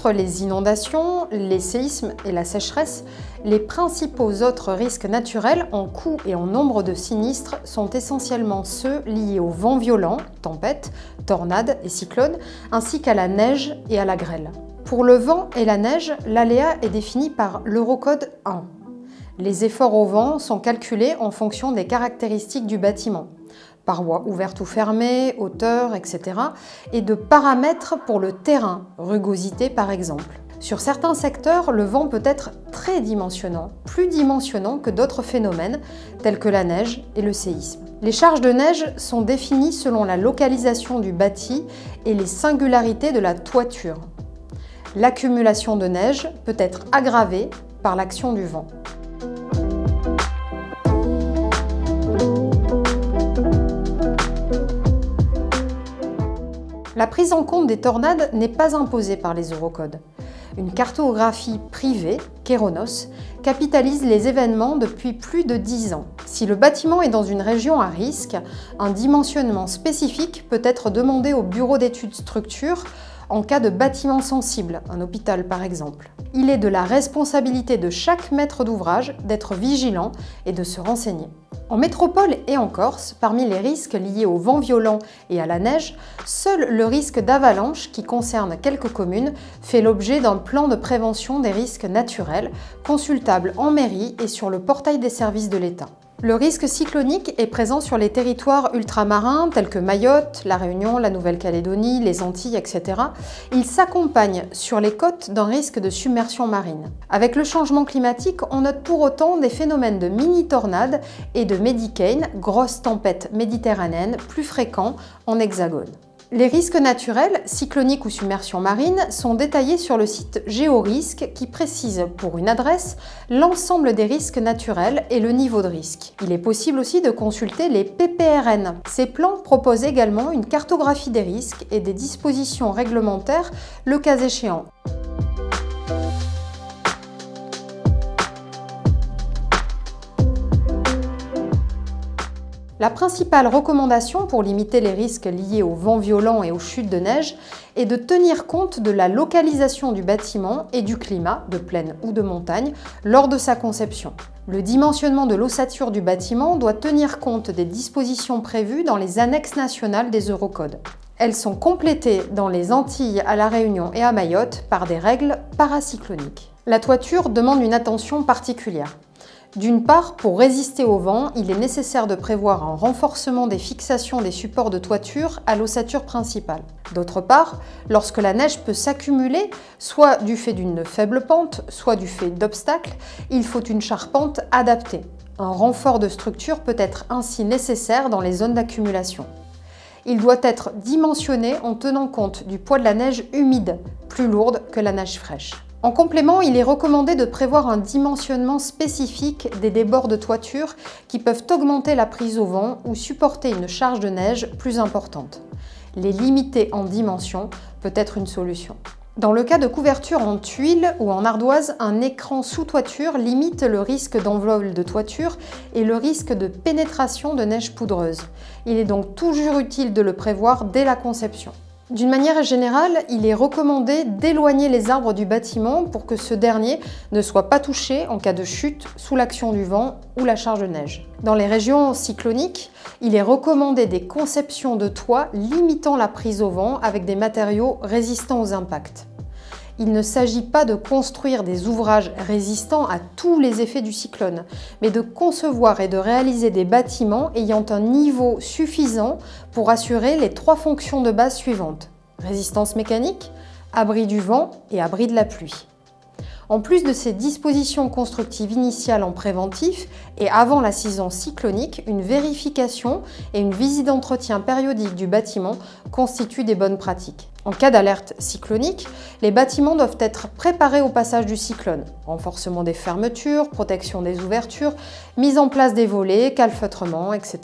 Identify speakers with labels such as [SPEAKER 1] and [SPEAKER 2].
[SPEAKER 1] Outre les inondations, les séismes et la sécheresse, les principaux autres risques naturels en coût et en nombre de sinistres sont essentiellement ceux liés aux vents violents, tempêtes, tornades et cyclones, ainsi qu'à la neige et à la grêle. Pour le vent et la neige, l'aléa est défini par l'Eurocode 1. Les efforts au vent sont calculés en fonction des caractéristiques du bâtiment, parois ouvertes ou fermées, hauteur, etc. et de paramètres pour le terrain, rugosité par exemple. Sur certains secteurs, le vent peut être très dimensionnant, plus dimensionnant que d'autres phénomènes tels que la neige et le séisme. Les charges de neige sont définies selon la localisation du bâti et les singularités de la toiture. L'accumulation de neige peut être aggravée par l'action du vent. La prise en compte des tornades n'est pas imposée par les Eurocodes. Une cartographie privée, Kéronos, capitalise les événements depuis plus de 10 ans. Si le bâtiment est dans une région à risque, un dimensionnement spécifique peut être demandé au bureau d'études structures en cas de bâtiment sensible, un hôpital par exemple. Il est de la responsabilité de chaque maître d'ouvrage d'être vigilant et de se renseigner. En métropole et en Corse, parmi les risques liés au vent violent et à la neige, seul le risque d'avalanche, qui concerne quelques communes, fait l'objet d'un plan de prévention des risques naturels, consultable en mairie et sur le portail des services de l'État. Le risque cyclonique est présent sur les territoires ultramarins tels que Mayotte, La Réunion, la Nouvelle-Calédonie, les Antilles, etc. Il s'accompagne sur les côtes d'un risque de submersion marine. Avec le changement climatique, on note pour autant des phénomènes de mini-tornades et de médicane, grosses tempêtes méditerranéennes, plus fréquents en hexagone. Les risques naturels, cycloniques ou submersion marine, sont détaillés sur le site GeoRisque qui précise pour une adresse l'ensemble des risques naturels et le niveau de risque. Il est possible aussi de consulter les PPRN. Ces plans proposent également une cartographie des risques et des dispositions réglementaires le cas échéant. La principale recommandation pour limiter les risques liés aux vents violents et aux chutes de neige est de tenir compte de la localisation du bâtiment et du climat, de plaine ou de montagne, lors de sa conception. Le dimensionnement de l'ossature du bâtiment doit tenir compte des dispositions prévues dans les annexes nationales des Eurocodes. Elles sont complétées dans les Antilles, à La Réunion et à Mayotte par des règles paracycloniques. La toiture demande une attention particulière. D'une part, pour résister au vent, il est nécessaire de prévoir un renforcement des fixations des supports de toiture à l'ossature principale. D'autre part, lorsque la neige peut s'accumuler, soit du fait d'une faible pente, soit du fait d'obstacles, il faut une charpente adaptée. Un renfort de structure peut être ainsi nécessaire dans les zones d'accumulation. Il doit être dimensionné en tenant compte du poids de la neige humide, plus lourde que la neige fraîche. En complément, il est recommandé de prévoir un dimensionnement spécifique des débords de toiture qui peuvent augmenter la prise au vent ou supporter une charge de neige plus importante. Les limiter en dimension peut être une solution. Dans le cas de couverture en tuiles ou en ardoise, un écran sous toiture limite le risque d'envol de toiture et le risque de pénétration de neige poudreuse. Il est donc toujours utile de le prévoir dès la conception. D'une manière générale, il est recommandé d'éloigner les arbres du bâtiment pour que ce dernier ne soit pas touché en cas de chute sous l'action du vent ou la charge de neige. Dans les régions cycloniques, il est recommandé des conceptions de toits limitant la prise au vent avec des matériaux résistants aux impacts. Il ne s'agit pas de construire des ouvrages résistants à tous les effets du cyclone, mais de concevoir et de réaliser des bâtiments ayant un niveau suffisant pour assurer les 3 fonctions de base suivantes: résistance mécanique, abri du vent et abri de la pluie. En plus de ces dispositions constructives initiales en préventif et avant la saison cyclonique, une vérification et une visite d'entretien périodique du bâtiment constituent des bonnes pratiques. En cas d'alerte cyclonique, les bâtiments doivent être préparés au passage du cyclone. Renforcement des fermetures, protection des ouvertures, mise en place des volets, calfeutrement, etc.